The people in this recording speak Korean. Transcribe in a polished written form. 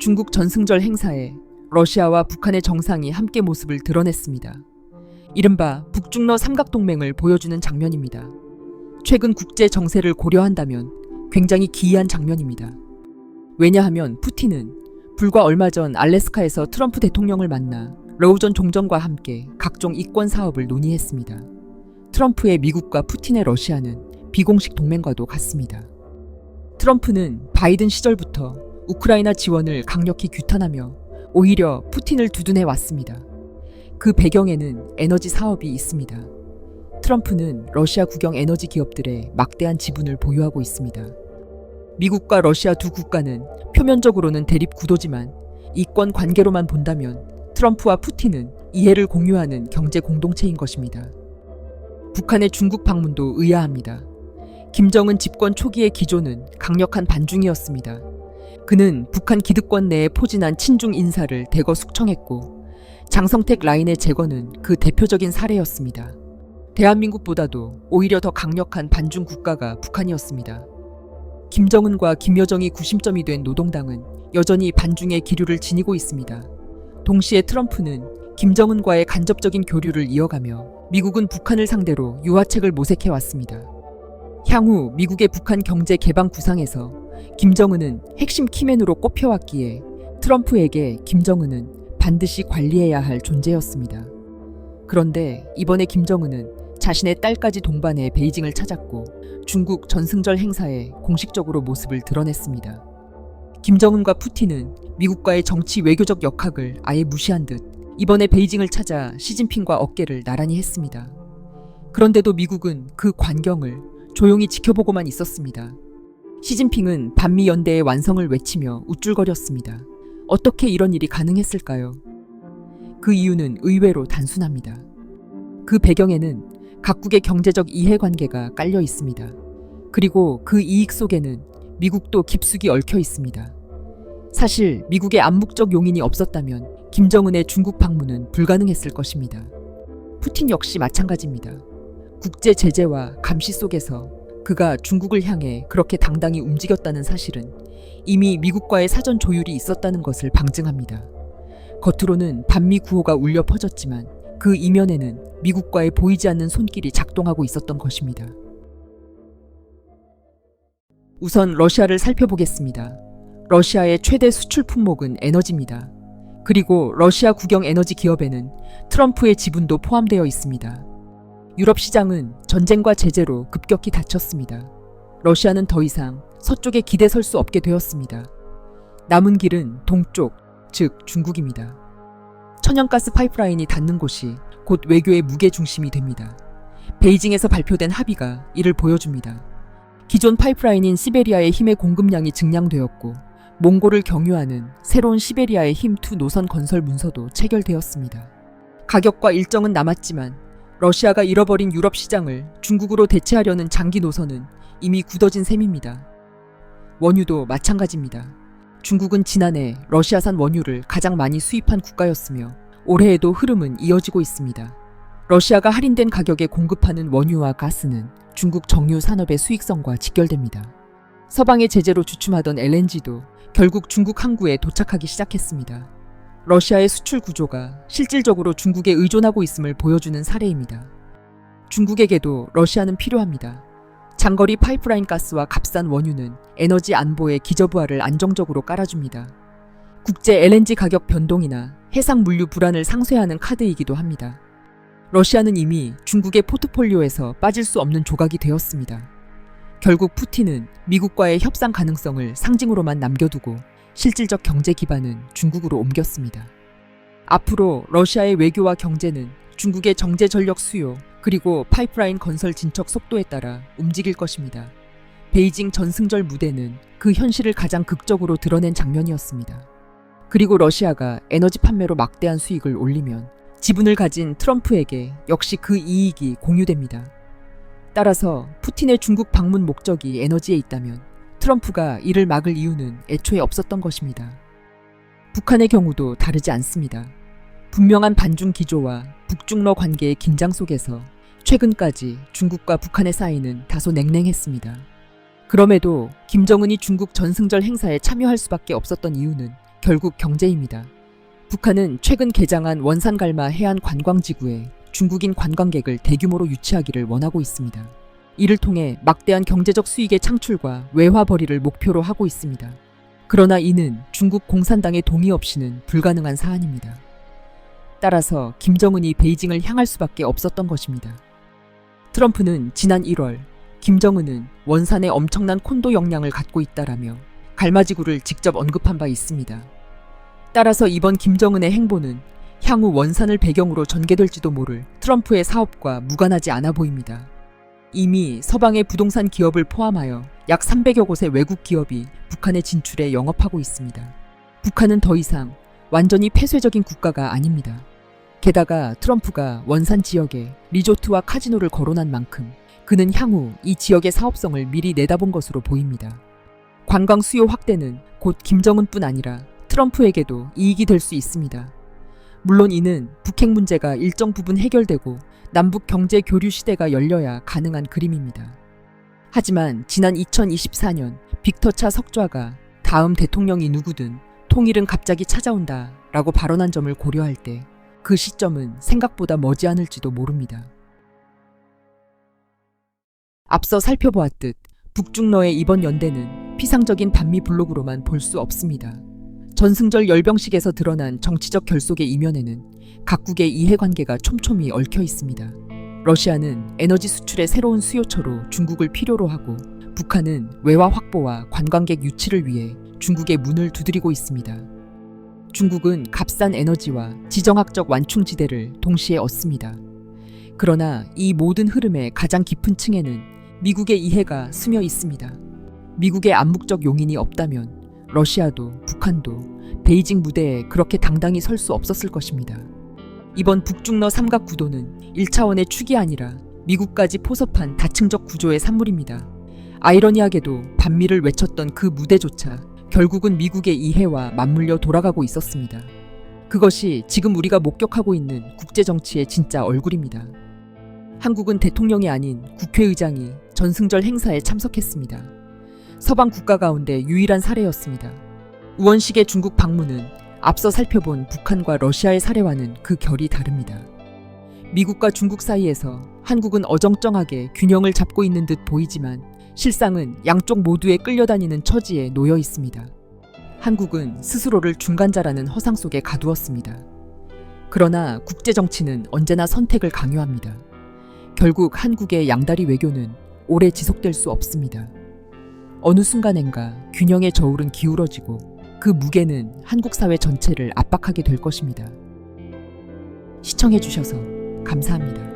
중국 전승절 행사에 러시아와 북한의 정상이 함께 모습을 드러냈습니다. 이른바 북중러 삼각동맹을 보여주는 장면입니다. 최근 국제 정세를 고려한다면 굉장히 기이한 장면입니다. 왜냐하면 푸틴은 불과 얼마 전 알래스카에서 트럼프 대통령을 만나 러우 전 종전과 함께 각종 이권 사업을 논의했습니다. 트럼프의 미국과 푸틴의 러시아는 비공식 동맹과도 같습니다. 트럼프는 바이든 시절부터 우크라이나 지원을 강력히 규탄하며 오히려 푸틴을 두둔해 왔습니다. 그 배경에는 에너지 사업이 있습니다. 트럼프는 러시아 국영 에너지 기업들의 막대한 지분을 보유하고 있습니다. 미국과 러시아 두 국가는 표면적으로는 대립 구도지만 이권 관계로만 본다면 트럼프와 푸틴은 이해를 공유하는 경제 공동체인 것입니다. 북한의 중국 방문도 의아합니다. 김정은 집권 초기의 기조는 강력한 반중이었습니다. 그는 북한 기득권 내에 포진한 친중 인사를 대거 숙청했고 장성택 라인의 제거는 그 대표적인 사례였습니다. 대한민국보다도 오히려 더 강력한 반중 국가가 북한이었습니다. 김정은과 김여정이 구심점이 된 노동당은 여전히 반중의 기류를 지니고 있습니다. 동시에 트럼프는 김정은과의 간접적인 교류를 이어가며 미국은 북한을 상대로 유화책을 모색해왔습니다. 향후 미국의 북한 경제 개방 구상에서 김정은은 핵심 키맨으로 꼽혀왔기에 트럼프에게 김정은은 반드시 관리해야 할 존재였습니다. 그런데 이번에 김정은은 자신의 딸까지 동반해 베이징을 찾았고 중국 전승절 행사에 공식적으로 모습을 드러냈습니다. 김정은과 푸틴은 미국과의 정치 외교적 역학을 아예 무시한 듯 이번에 베이징을 찾아 시진핑과 어깨를 나란히 했습니다. 그런데도 미국은 그 광경을 조용히 지켜보고만 있었습니다. 시진핑은 반미 연대의 완성을 외치며 우쭐거렸습니다. 어떻게 이런 일이 가능했을까요? 그 이유는 의외로 단순합니다. 그 배경에는 각국의 경제적 이해관계가 깔려 있습니다. 그리고 그 이익 속에는 미국도 깊숙이 얽혀 있습니다. 사실 미국의 암묵적 용인이 없었다면 김정은의 중국 방문은 불가능했을 것입니다. 푸틴 역시 마찬가지입니다. 국제 제재와 감시 속에서 그가 중국을 향해 그렇게 당당히 움직였다는 사실은 이미 미국과의 사전 조율이 있었다는 것을 방증합니다. 겉으로는 반미 구호가 울려 퍼졌지만 그 이면에는 미국과의 보이지 않는 손길이 작동하고 있었던 것입니다. 우선 러시아를 살펴보겠습니다. 러시아의 최대 수출 품목은 에너지입니다. 그리고 러시아 국영 에너지 기업에는 트럼프의 지분도 포함되어 있습니다. 유럽 시장은 전쟁과 제재로 급격히 닫혔습니다. 러시아는 더 이상 서쪽에 기대 설 수 없게 되었습니다. 남은 길은 동쪽, 즉 중국입니다. 천연가스 파이프라인이 닿는 곳이 곧 외교의 무게중심이 됩니다. 베이징에서 발표된 합의가 이를 보여줍니다. 기존 파이프라인인 시베리아의 힘의 공급량이 증량되었고 몽골을 경유하는 새로운 시베리아의 힘2 노선 건설 문서도 체결되었습니다. 가격과 일정은 남았지만 러시아가 잃어버린 유럽 시장을 중국으로 대체하려는 장기 노선은 이미 굳어진 셈입니다. 원유도 마찬가지입니다. 중국은 지난해 러시아산 원유를 가장 많이 수입한 국가였으며 올해에도 흐름은 이어지고 있습니다. 러시아가 할인된 가격에 공급하는 원유와 가스는 중국 정유 산업의 수익성과 직결됩니다. 서방의 제재로 주춤하던 LNG도 결국 중국 항구에 도착하기 시작했습니다. 러시아의 수출 구조가 실질적으로 중국에 의존하고 있음을 보여주는 사례입니다. 중국에게도 러시아는 필요합니다. 장거리 파이프라인 가스와 값싼 원유는 에너지 안보의 기저부하를 안정적으로 깔아줍니다. 국제 LNG 가격 변동이나 해상 물류 불안을 상쇄하는 카드이기도 합니다. 러시아는 이미 중국의 포트폴리오에서 빠질 수 없는 조각이 되었습니다. 결국 푸틴은 미국과의 협상 가능성을 상징으로만 남겨두고 실질적 경제 기반은 중국으로 옮겼습니다. 앞으로 러시아의 외교와 경제는 중국의 정제 전력 수요 그리고 파이프라인 건설 진척 속도에 따라 움직일 것입니다. 베이징 전승절 무대는 그 현실을 가장 극적으로 드러낸 장면이었습니다. 그리고 러시아가 에너지 판매로 막대한 수익을 올리면 지분을 가진 트럼프에게 역시 그 이익이 공유됩니다. 따라서 푸틴의 중국 방문 목적이 에너지에 있다면 트럼프가 이를 막을 이유는 애초에 없었던 것입니다. 북한의 경우도 다르지 않습니다. 분명한 반중 기조와 북중러 관계의 긴장 속에서 최근까지 중국과 북한의 사이는 다소 냉랭했습니다. 그럼에도 김정은이 중국 전승절 행사에 참여할 수밖에 없었던 이유는 결국 경제입니다. 북한은 최근 개장한 원산갈마 해안 관광지구에 중국인 관광객을 대규모로 유치하기를 원하고 있습니다. 이를 통해 막대한 경제적 수익의 창출과 외화 벌이를 목표로 하고 있습니다. 그러나 이는 중국 공산당의 동의 없이는 불가능한 사안입니다. 따라서 김정은이 베이징을 향할 수밖에 없었던 것입니다. 트럼프는 지난 1월 김정은은 원산에 엄청난 콘도 역량을 갖고 있다라며 갈마지구를 직접 언급한 바 있습니다. 따라서 이번 김정은의 행보는 향후 원산을 배경으로 전개될지도 모를 트럼프의 사업과 무관하지 않아 보입니다. 이미 서방의 부동산 기업을 포함하여 약 300여 곳의 외국 기업이 북한의 진출에 영업하고 있습니다. 북한은 더 이상 완전히 폐쇄적인 국가가 아닙니다. 게다가 트럼프가 원산 지역에 리조트와 카지노를 거론한 만큼 그는 향후 이 지역의 사업성을 미리 내다본 것으로 보입니다. 관광 수요 확대는 곧 김정은뿐 아니라 트럼프에게도 이익이 될 수 있습니다. 물론 이는 북핵 문제가 일정 부분 해결되고 남북 경제 교류 시대가 열려야 가능한 그림입니다. 하지만 지난 2024년 빅터 차 석좌가 다음 대통령이 누구든 통일은 갑자기 찾아온다 라고 발언한 점을 고려할 때 그 시점은 생각보다 머지않을지도 모릅니다. 앞서 살펴보았듯 북중러의 이번 연대는 피상적인 반미 블록으로만 볼 수 없습니다. 전승절 열병식에서 드러난 정치적 결속의 이면에는 각국의 이해관계가 촘촘히 얽혀 있습니다. 러시아는 에너지 수출의 새로운 수요처로 중국을 필요로 하고 북한은 외화 확보와 관광객 유치를 위해 중국의 문을 두드리고 있습니다. 중국은 값싼 에너지와 지정학적 완충지대를 동시에 얻습니다. 그러나 이 모든 흐름의 가장 깊은 층에는 미국의 이해가 스며 있습니다. 미국의 암묵적 용인이 없다면 러시아도 북한도 베이징 무대에 그렇게 당당히 설 수 없었을 것입니다. 이번 북중러 삼각 구도는 1차원의 축이 아니라 미국까지 포섭한 다층적 구조의 산물입니다. 아이러니하게도 반미를 외쳤던 그 무대조차 결국은 미국의 이해와 맞물려 돌아가고 있었습니다. 그것이 지금 우리가 목격하고 있는 국제정치의 진짜 얼굴입니다. 한국은 대통령이 아닌 국회의장이 전승절 행사에 참석했습니다. 서방 국가 가운데 유일한 사례였습니다. 우원식의 중국 방문은 앞서 살펴본 북한과 러시아의 사례와는 그 결이 다릅니다. 미국과 중국 사이에서 한국은 어정쩡하게 균형을 잡고 있는 듯 보이지만 실상은 양쪽 모두에 끌려다니는 처지에 놓여 있습니다. 한국은 스스로를 중간자라는 허상 속에 가두었습니다. 그러나 국제정치는 언제나 선택을 강요합니다. 결국 한국의 양다리 외교는 오래 지속될 수 없습니다. 어느 순간엔가 균형의 저울은 기울어지고 그 무게는 한국 사회 전체를 압박하게 될 것입니다. 시청해주셔서 감사합니다.